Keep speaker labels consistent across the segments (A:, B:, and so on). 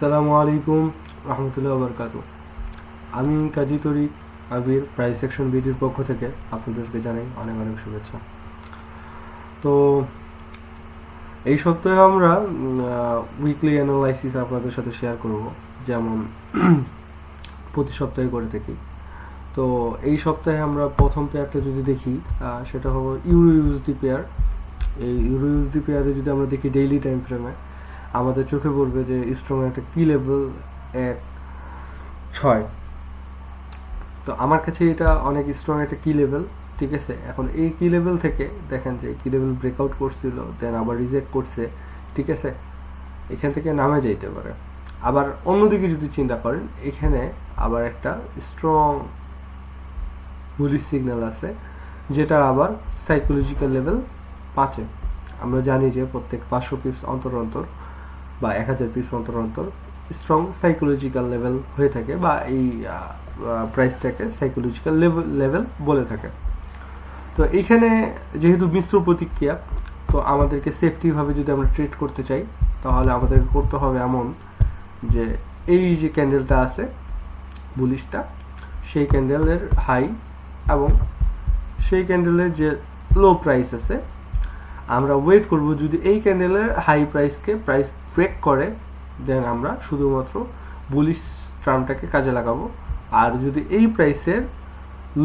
A: আসসালামু আলাইকুম রহমতুল্লাহ বরকাত। আমি কাজী তরিক আবির প্রাইস সেকশন বিডির পক্ষ থেকে আপনাদেরকে জানাই অনেক অনেক শুভেচ্ছা। তো এই সপ্তাহে আমরা উইকলি অ্যানালাইসিস আপনাদের সাথে শেয়ার করব, যেমন প্রতি সপ্তাহে করে থাকি। তো এই সপ্তাহে আমরা প্রথম পেয়ারটা যদি দেখি, সেটা হলো ইউরো ইউএসডি পেয়ার। এই ইউরো ইউএসডি পেয়ারে যদি আমরা দেখি ডেইলি টাইম ফ্রেমে, আমাদের চোখে পড়বে যে স্ট্রং একটা কি লেভেল 1.6। তো আমার কাছে এটা অনেক স্ট্রং একটা কি লেভেল, ঠিক আছে। এখন এই কি লেভেল থেকে দেখেন যে কি লেভেল ব্রেকআউট করছিল, দেন আবার রিজেক্ট করছে, ঠিক আছে। এখান থেকে নামে যাইতে পারে। আবার অন্যদিকে যদি চিন্তা করেন, এখানে আবার একটা স্ট্রং বুলিশ সিগন্যাল আছে, যেটা আবার সাইকোলজিক্যাল লেভেল 5-এ। আমরা জানি যে প্রত্যেক 500 পিপস অন্তর অন্তর বা 1000 পিপস অন্তর অন্তর স্ট্রং সাইকোলজিক্যাল লেভেল হয়ে থাকে, বা এই প্রাইসটাকে সাইকোলজিক্যাল লেভেল বলে থাকে। তো এইখানে যেহেতু মিশ্র প্রতিক্রিয়া, তো আমাদেরকে সেফটি ভাবে যদি আমরা ট্রেড করতে চাই, তাহলে আমাদের করতে হবে এমন যে এই যে ক্যান্ডেলটা আছে বুলিশটা, সেই ক্যান্ডেলের হাই এবং সেই ক্যান্ডেলের যে লো প্রাইস আছে, আমরা ওয়েট করব যদি এই ক্যান্ডেলের হাই প্রাইসকে প্রাইস ব্রেক করে, দেন আমরা শুধুমাত্র বুলিশ টার্মটাকে কাজে লাগাবো। আর যদি এই প্রাইসের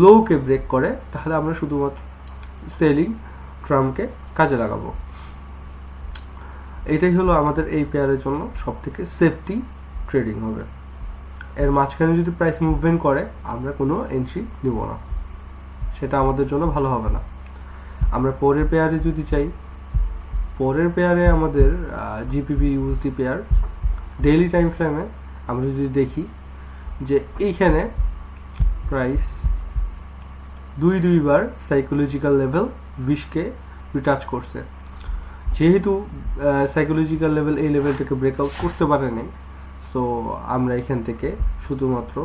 A: লোকে ব্রেক করে, তাহলে আমরা শুধুমাত্র সেলিং টার্মকে কাজে লাগাবো। এটাই হলো আমাদের এই পেয়ারের জন্য সবথেকে সেফটি ট্রেডিং হবে। এর মাঝখানে যদি প্রাইস মুভমেন্ট করে, আমরা কোনো এন্ট্রি নিব না, সেটা আমাদের জন্য ভালো হবে না। আমরা পরের পেয়ারে যদি চাই, পরের পেয়ারে আমাদের GPP USD pair daily time ফ্রেমে আমরা যদি দেখি যে এইখানে প্রাইস দুইবার সাইকোলজিক্যাল লেভেল 20কে রিটাচ করছে। যেহেতু সাইকোলজিক্যাল লেভেল এই লেভেলটাকে ব্রেকআউট করতে পারে নাই, সো আমরা এখান থেকে শুধুমাত্র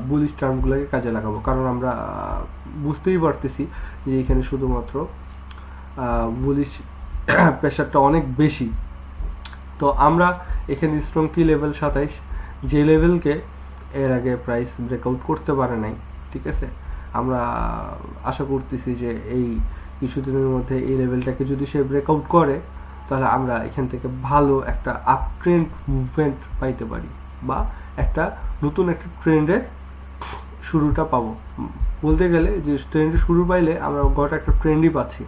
A: বুলিশ টার্মগুলোকে কাজে লাগাবো, কারণ আমরা বুঝতেই পারতেছি যে এখানে শুধুমাত্র বুলিশ প্রেশারটা অনেক বেশি। তো আমরা এখানে স্ট্রং কি লেভেল 27, যে লেভেলকে এর আগে প্রাইস ব্রেকআউট করতে পারে নাই, ঠিক আছে। আমরা আশা করতেছি যে এই কিছুদিনের মধ্যে এই লেভেলটাকে যদি সে ব্রেকআউট করে, তাহলে আমরা এখান থেকে ভালো একটা আপ ট্রেন্ড মুভমেন্ট পাইতে পারি, বা একটা নতুন একটা ট্রেন্ডের শুরুটা পাবো। বলতে গেলে যে ট্রেন্ডের শুরু পাইলে আমরা গোটা একটা ট্রেন্ডই পাচ্ছি।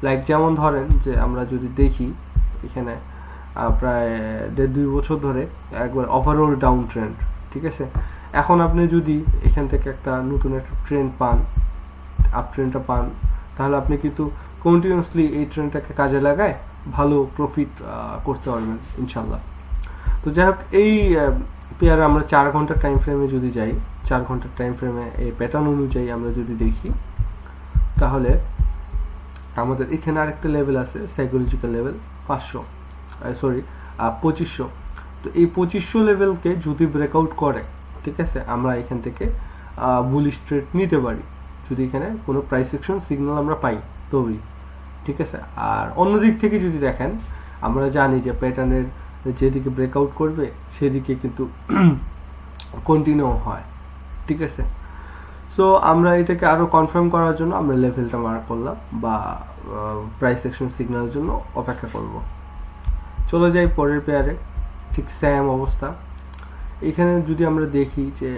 A: লাইক যেমন ধরেন যে আমরা যদি দেখি এখানে প্রায় 1.5-2 বছর ধরে একবার ওভারঅল ডাউন ট্রেন্ড, ঠিক আছে। এখন আপনি যদি এখান থেকে একটা নতুন একটা ট্রেন্ড পান, আপ ট্রেন্ডটা পান, তাহলে আপনি কিন্তু কন্টিনিউয়াসলি এই ট্রেন্ডটাকে কাজে লাগায় ভালো প্রফিট করতে পারবেন ইনশাল্লাহ। তো যাই হোক, এই পেয়ারে আমরা 4 ঘন্টার টাইম ফ্রেমে যদি যাই, 4 ঘন্টার টাইম ফ্রেমে এই প্যাটার্ন অনুযায়ী আমরা যদি দেখি, তাহলে আমাদের এখানে আরেকটা লেভেল আছে সাইকোলজিক্যাল লেভেল 2500। তো এই 2500 লেভেলকে যদি ব্রেকআউট করে, ঠিক আছে, আমরা এখান থেকে বুলিশ ট্রেড নিতে পারি, যদি এখানে কোনো প্রাইস অ্যাকশন সিগন্যাল আমরা পাই তবেই, ঠিক আছে। আর অন্য দিক থেকে যদি দেখেন, আমরা জানি যে প্যাটার্নের যেদিকে ব্রেকআউট করবে সেদিকে কিন্তু কন্টিনিউ হয়, ঠিক আছে। সো আমরা এটাকে আরো কনফার্ম করার জন্য আমরা লেভেলটা মার্ক করলাম, বা প্রাইস অ্যাকশন সিগন্যালের জন্য অপেক্ষা করব। চলে যাই পরের পেয়ারে, ঠিক সেম অবস্থা। এখানে যদি আমরা দেখি যে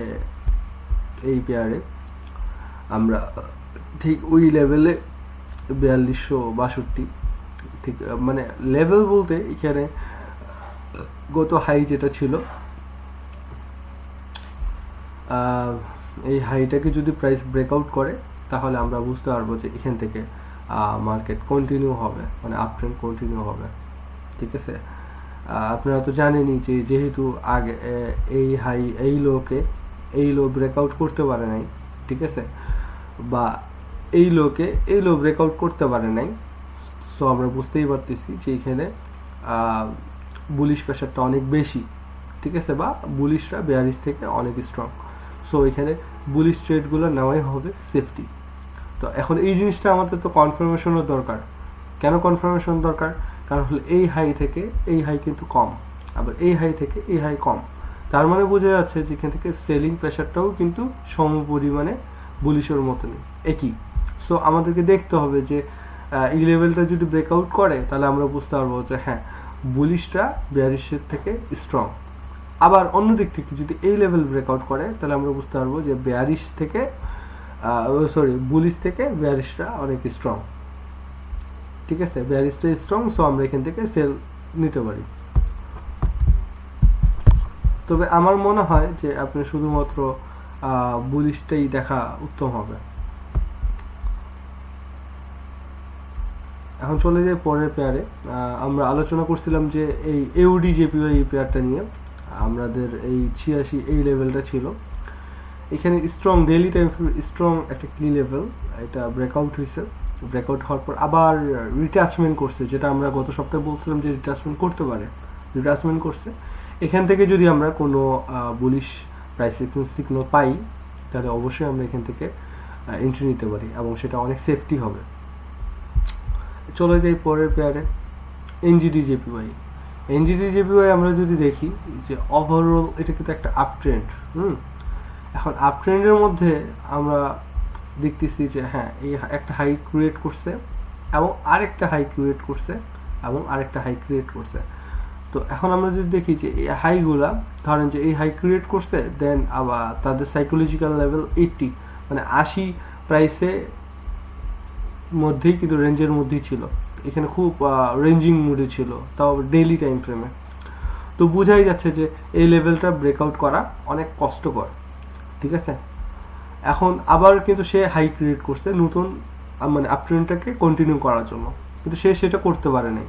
A: এই পেয়ারে আমরা ঠিক ওই লেভেলে 4262, ঠিক মানে লেভেল বলতে এখানে গত হাই যেটা ছিল, এই হাইটাকে যদি প্রাইস ব্রেকআউট করে, তাহলে আমরা বুঝতে পারবো যে এখান থেকে মার্কেট কন্টিনিউ হবে, মানে আপ ট্রেন্ড কন্টিনিউ হবে, ঠিক আছে। আপনারা তো জানেনই যে যেহেতু আগে এই হাই এই লো ব্রেকআউট করতে পারে নাই, ঠিক আছে, বা এই লো ব্রেকআউট করতে পারে নাই, সো আমরা বুঝতেই পারতেছি যে এখানে বুলিশ প্রেশারটা অনেক বেশি, ঠিক আছে, বা বুলিশরা বেয়ারিশ থেকে অনেক স্ট্রং। সো এখানে বুলিশ ট্রেডগুলো নেওয়াই হবে সেফটি। তো এখন এই জিনিসটা আমাদের তো কনফার্মেশনও দরকার। কেন কনফার্মেশন দরকার? কারণ হলো এই হাই থেকে এই হাই কিন্তু কম, আবার এই হাই থেকে এই হাই কম। তার মানে বোঝা যাচ্ছে যে এখান থেকে সেলিং প্রেশারটাও কিন্তু সম পরিমাণে বুলিশের মতনই একই। সো আমাদেরকে দেখতে হবে যে এই লেভেলটা যদি ব্রেকআউট করে তাহলে আমরা বুঝতে পারবো যে হ্যাঁ বুলিশটা বেয়ারিশের থেকে স্ট্রং। আবার অন্য দিক থেকে যদি এই লেভেল ব্রেকআউট করে তাহলে আমরা বুঝতে পারবো যে বেয়ারিশ থেকে বুলিশ থেকে বেয়ারিশটা অনেক স্ট্রং। ঠিক আছে, বেয়ারিশটা স্ট্রং, সো আমরা এখান থেকে সেল নিতে পারি। তবে আমার মনে হয় যে আপনি শুধুমাত্র বুলিশটাই দেখা উত্তম হবে। এখন চলে যাই পরের পেয়ারে। আমরা আলোচনা করছিলাম যে এই এউডি জেপিওয়াই এই পেয়ারটা নিয়ে। আমাদের এই 86 এই লেভেলটা ছিল, এখানে স্ট্রং ডেইলি টাইম স্ট্রং একটা কি লেভেল, এটা ব্রেকআউট হয়েছে। ব্রেকআউট হওয়ার পর আবার রিটাচমেন্ট করছে, যেটা আমরা গত সপ্তাহে বলছিলাম যে রিটাচমেন্ট করতে পারে, রিটাচমেন্ট করছে। এখান থেকে যদি আমরা কোনো বুলিশ প্রাইস সিগন্যাল পাই তাহলে অবশ্যই আমরা এখান থেকে এন্ট্রি নিতে পারি এবং সেটা অনেক সেফটি হবে। চলে যাই পরের পেয়ারে এনজিডি জেপিওয়াই। এনজিডি জেপিওয়াই আমরা যদি দেখি যে ওভারঅল এটা কিন্তু একটা আপ ট্রেন্ড। এখন আপ ট্রেন্ডের মধ্যে আমরা দেখতেছি যে হ্যাঁ এই একটা হাই ক্রিয়েট করছে এবং আরেকটা হাই ক্রিয়েট করছে এবং আরেকটা হাই ক্রিয়েট করছে। তো এখন আমরা যদি দেখি যে এই হাইগুলা ধরেন যে এই হাই ক্রিয়েট করছে, দেন আবার তাদের সাইকোলজিক্যাল লেভেল 80 মানে 80 প্রাইসে মধ্যেই কিন্তু রেঞ্জের মধ্যেই ছিল, এখানে খুব রেঞ্জিং মুডে ছিল, তাও ডেইলি টাইম ফ্রেমে। তো বোঝাই যাচ্ছে যে এই লেভেলটা ব্রেকআউট করা অনেক কষ্টকর। ঠিক আছে, এখন আবার কিন্তু সে হাই ক্রিয়েট করছে নতুন মানে আপট্রেন্ডটাকে কন্টিনিউ করার জন্য, কিন্তু সে সেটা করতে পারে নাই।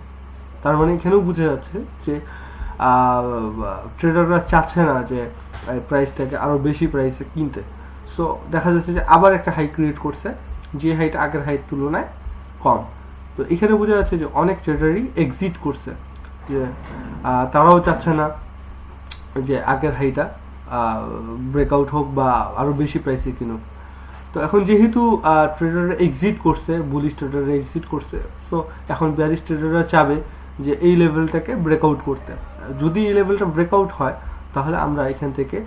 A: তার মানে এখানেও বোঝা যাচ্ছে যে ট্রেডাররা চাচ্ছে না যে প্রাইসটাকে আরো বেশি প্রাইসে কিনতে। সো দেখা যাচ্ছে যে আবার একটা হাই ক্রিয়েট করছে, যে হাইটা আগের হাইয়ের তুলনায় কম। তো এখানে বোঝা যাচ্ছে যে অনেক ট্রেডারই এক্সিট করছে, যে তারাও চাচ্ছে না যে আগের হাইটা ব্রেকআউট হোক বা আরো বেশি প্রাইসে কিনুক। তো এখন যেহেতু ট্রেডাররা এক্সিট করছে, বুলিশ ট্রেডাররা এক্সিট করছে, সো এখন বেয়ারিশ ট্রেডাররা চাবে যে এই লেভেলটাকে ব্রেকআউট করতে। যদি এই লেভেলটা ব্রেকআউট হয় তাহলে আমরা এখান থেকে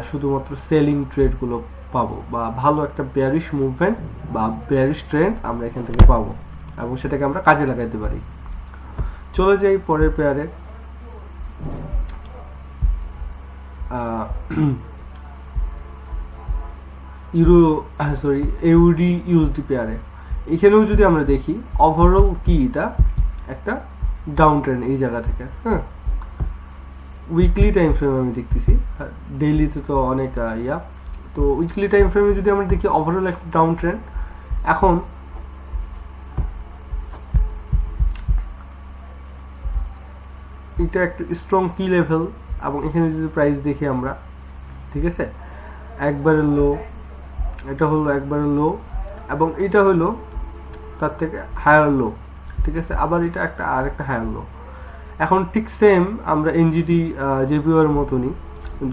A: শুধুমাত্র সেলিং ট্রেডগুলো পাবো, বা ভালো একটা বেয়ারিশ মুভমেন্ট বা বেয়ারিশ ট্রেন্ড আমরা এখান থেকে পাবো এবং সেটাকে আমরা কাজে লাগাইতে পারি। চলে যাই পরের পেয়ারে এউডি ইউএসডি পেয়ারে। এখানেও যদি আমরা দেখি ওভারঅল কি এটা একটা ডাউন ট্রেন্ড এই জায়গা থেকে। হ্যাঁ, উইকলি টাইম ফ্রেম আমি দেখতেছি, ডেইলিতে তো অনেক তো উইকলি টাইম ফ্রেমে যদি আমরা দেখি ওভারঅল একটা ডাউন ট্রেন্ড। এখন এটা একটা স্ট্রং কি লেভেল এবং এখানে যদি প্রাইস দেখি আমরা, ঠিক আছে, একবারে লো, এটা হলো একবারে লো এবং এটা হলো তার থেকে হায়ার লো। ঠিক আছে, আবার এটা একটা আর একটা হায়ার লো। এখন ঠিক সেম আমরা এনজিডি জেপিওর মতনই,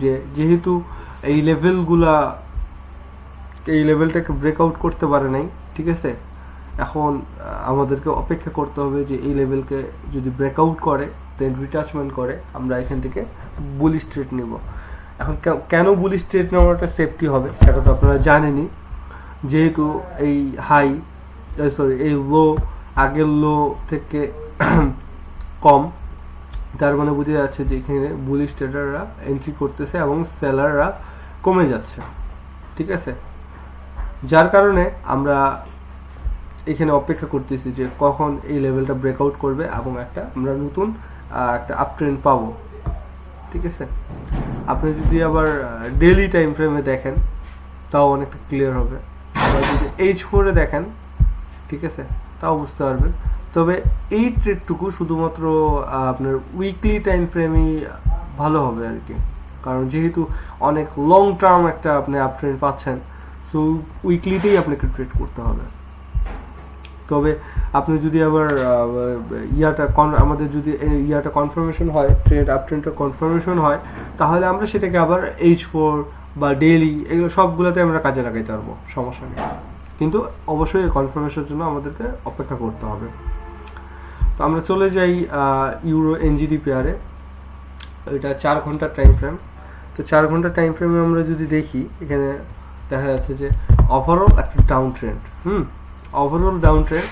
A: যে যেহেতু এই লেভেলটাকে ব্রেকআউট করতে পারে নাই, ঠিক আছে, এখন আমাদেরকে অপেক্ষা করতে হবে যে এই লেভেলকে যদি ব্রেকআউট করে দেন রিটাচমেন্ট করে আমরা এখান থেকে বুলিশ ট্রেড নিব। এখন কেন বুলিশ ট্রেড নেওয়াটা সেফটি হবে সেটা তো আপনারা জানেনই, যেহেতু এই এই লো আগের লো থেকে কম, তার মানে বোঝা যাচ্ছে যে এখানে বুলিশ ট্রেডাররা এন্ট্রি করতেছে এবং সেলাররা কমে যাচ্ছে। ঠিক আছে, যার কারণে আমরা এখানে অপেক্ষা করতেছি যে কখন এই লেভেলটা ব্রেকআউট করবে এবং আমরা নতুন একটা আপ ট্রেন্ড পাবো। ঠিক আছে, আপনি যদি আবার ডেইলি টাইম ফ্রেমে দেখেন তাও অনেকটা ক্লিয়ার হবে, আবার যদি H4 এ দেখেন, ঠিক আছে, তাও বুঝতে পারবেন। তবে এই ট্রেডটুকু শুধুমাত্র আপনার উইকলি টাইম ফ্রেমেই ভালো হবে আর কি, কারণ যেহেতু অনেক লং টার্ম একটা আপনি আপ ট্রেন্ড পাচ্ছেন, সো উইকলিতেই আপনাকে ট্রেড করতে হবে। তবে আপনি যদি আবার আমাদের যদি কনফার্মেশন হয়, ট্রেড আপ ট্রেন্ডটা কনফার্মেশন হয়, তাহলে আমরা সেটাকে আবার H4 বা ডেইলি এগুলো সবগুলোতে আমরা কাজে লাগাইতে পারবো, সমস্যা নেই। কিন্তু অবশ্যই এই কনফার্মেশনের জন্য আমাদেরকে অপেক্ষা করতে হবে। তো আমরা চলে যাই ইউরো এনজিডি পেয়ারে। এটা 4 ঘন্টার টাইম ফ্রেম। তো 4 ঘন্টার টাইম ফ্রেমে আমরা যদি দেখি, এখানে দেখা যাচ্ছে যে ওভারঅল একটা down trend, overall down trend.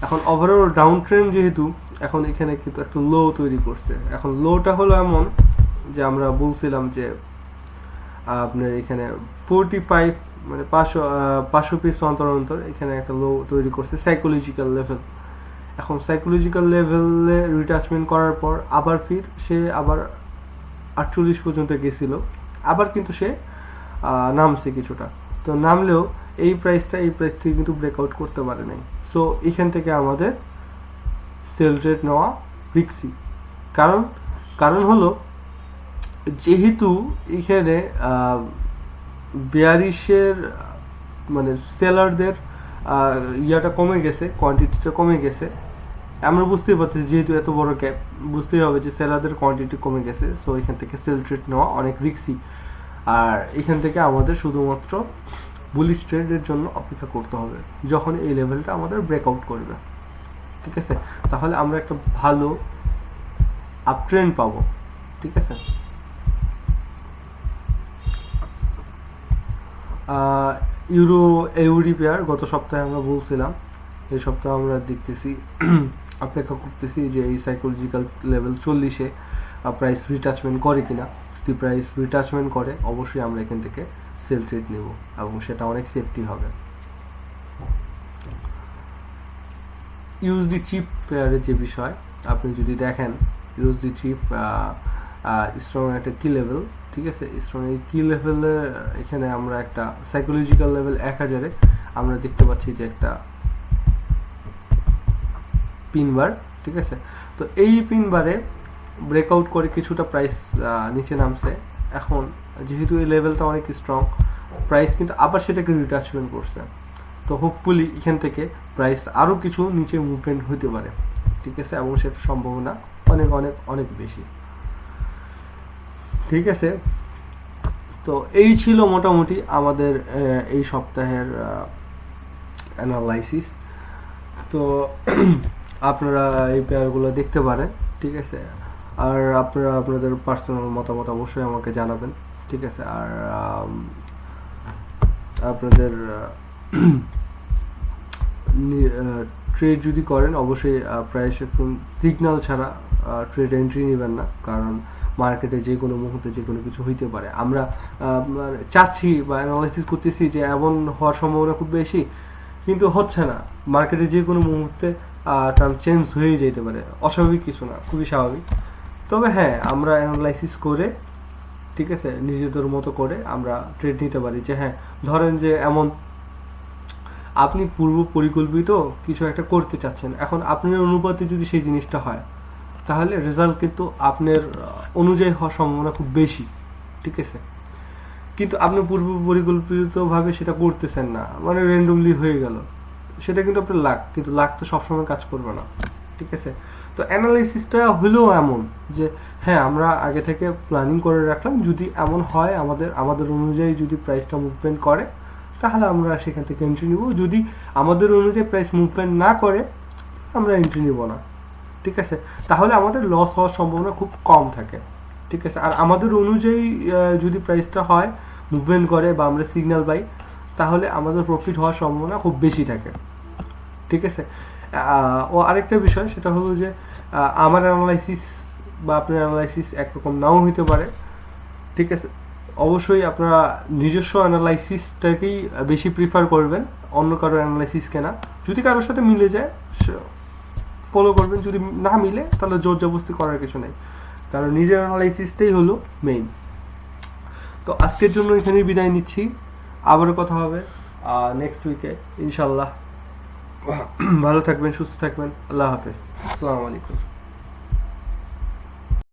A: এখন ওভারঅল ডাউন ট্রেন্ড যেহেতু, এখন এখানে কিন্তু একটা লো তৈরি করছে। এখন লোটা হলো এমন যে আমরা বলছিলাম যে আপনার এখানে 45 মানে 500 পিস অন্তর অন্তর এখানে একটা লো তৈরি করছে সাইকোলজিক্যাল লেভেল। এখন সাইকোলজিক্যাল লেভেলে রিটাচমেন্ট করার পর আবার ফির সে আবার 48 পর্যন্ত গেছিল, আবার কিন্তু সে নামছে কিছুটা। তো নামলেও এই প্রাইস থেকে কিন্তু ব্রেকআউট করতে পারে নাই। সো এখান থেকে আমাদের সেল ট্রেড নেওয়া রিস্কি। কারণ হলো যেহেতু এখানে বেয়ারিশের মানে সেলারদের ইয়াটা কমে গেছে, কোয়ান্টিটিটা কমে গেছে। আমরা বুঝতেই পারছি যেহেতু এত বড় ক্যাপ, বুঝতেই হবে যে সেলারদের কোয়ান্টিটি কমে গেছে। সো এখান থেকে সেল ট্রেড নেওয়া অনেক রিস্কি। আর এখান থেকে আমাদের শুধুমাত্র বুলিশ ট্রেডের জন্য অপেক্ষা করতে হবে যখন এই লেভেলটা আমাদের ব্রেকআউট করবে। ঠিক আছে, তাহলে আমরা একটা ভালো আপ ট্রেন্ড পাবো। ঠিক আছে, ইউরো এউরি পেয়ার গত সপ্তাহে আমরা বলছিলাম, এই সপ্তাহে আমরা দেখতেছি অপেক্ষা করতেছি যে এই সাইকোলজিক্যাল লেভেল 40-এ প্রাইস রিটাচমেন্ট করে কিনা। যদি প্রাইস রিটাচমেন্ট করে অবশ্যই আমরা এখান থেকে সেল ট্রেড নেব এবং সেটা অনেক সেফটি হবে। ইউএসডি চিপ পেয়ারের যে বিষয়, আপনি যদি দেখেন ইউএসডি চিপ স্ট্রং একটা কি লেভেল, ঠিক আছে, স্ট্রং এই কি লেভেলে এখানে আমরা একটা সাইকোলজিক্যাল লেভেল 1000-এ আমরা দেখতে পাচ্ছি যে একটা পিন বার। ঠিক আছে, তো এই পিন বারে ব্রেকআউট করে কিছুটা প্রাইস নিচে নামছে। এখন যেহেতু এই লেভেলটা অনেক স্ট্রং, প্রাইস কিন্তু আবার সেটাকে রিটাচমেন্ট করছে। তো হোপফুলি এখান থেকে প্রাইস আরও কিছু নিচে মুভমেন্ট হতে পারে। ঠিক আছে, এবং সেটার সম্ভাবনা অনেক অনেক অনেক বেশি। ঠিক আছে, তো এই ছিল মোটামুটি আমাদের এই সপ্তাহের অ্যানালাইসিস। তো আপনারা এই পেয়ারগুলো দেখতে পারেন। ঠিক আছে, আর আপনারা আপনাদের পার্সোনাল মতামত অবশ্যই আমাকে জানাবেন। ঠিক আছে, আর আপনাদের ট্রেড যদি করেন অবশ্যই প্রাইস অ্যাকশন সিগন্যাল ছাড়া ট্রেড এন্ট্রি নেবেন না, কারণ মার্কেটে যে কোনো মুহূর্তে যে কোনো কিছু হইতে পারে। আমরা চাচ্ছি বা অ্যানালাইসিস করতেছি যে এমন হওয়ার সম্ভাবনা খুব বেশি, কিন্তু হচ্ছে না। মার্কেটে যে কোনো মুহূর্তে টার্ম চেঞ্জ হয়ে যেতে পারে, অস্বাভাবিক কিছু না, খুবই স্বাভাবিক। তবে হ্যাঁ, আমরা অ্যানালাইসিস করে, ঠিক আছে, নিজেদের মতো করে আমরা ট্রেড নিতে পারি। যে হ্যাঁ, ধরেন যে এমন আপনি পূর্ব পরিকল্পিত কিছু একটা করতে চাচ্ছেন, এখন আপনার অনুপাতে যদি সেই জিনিসটা হয় তাহলে রেজাল্ট কিন্তু আপনার অনুযায়ী হওয়ার সম্ভাবনা খুব বেশি। ঠিক আছে, কিন্তু আপনি পূর্ব পরিকল্পিতভাবে সেটা করতেছেন না, মানে র্যান্ডমলি হয়ে গেল, সেটা কিন্তু আপনার লাক, কিন্তু লাক তো সবসময় কাজ করবে না। ঠিক আছে, তো অ্যানালাইসিসটা হলেও এমন যে হ্যাঁ, আমরা আগে থেকে প্ল্যানিং করে রাখলাম, যদি এমন হয় আমাদের অনুযায়ী যদি প্রাইসটা মুভমেন্ট করে তাহলে আমরা সেখান থেকে এন্ট্রি নিব। যদি আমাদের অনুযায়ী প্রাইস মুভমেন্ট না করে আমরা এন্ট্রি নিব না। ঠিক আছে, তাহলে আমাদের লস হওয়ার সম্ভাবনা খুব কম থাকে। ঠিক আছে, আর আমাদের অনুযায়ী যদি প্রাইসটা হয়, মুভমেন্ট করে বা আমরা সিগন্যাল পাই, তাহলে আমাদের প্রফিট হওয়ার সম্ভাবনা খুব বেশি থাকে। ঠিক আছে, ও আরেকটা বিষয়, সেটা হলো যে আমার অ্যানালাইসিস বা আপনার অ্যানালাইসিস একরকম নাও হইতে পারে। ঠিক আছে, অবশ্যই আপনারা নিজস্ব অ্যানালাইসিসটাকেই বেশি প্রিফার করবেন অন্য কারো অ্যানালাইসিসকে না। যদি কারোর সাথে মিলে যায় ফলো করবেন, যদি না মিলে তাহলে জোর জবরদস্তি করার কিছু নেই, কারণ নিজের অ্যানালাইসিসটাই হলো মেইন। তো আজকের জন্য এখানেই বিদায় নিচ্ছি, আবারও কথা হবে নেক্সট উইকে ইনশাল্লাহ। ভালো থাকবেন, সুস্থ থাকবেন, আল্লাহ হাফেজ, আসসালামু আলাইকুম।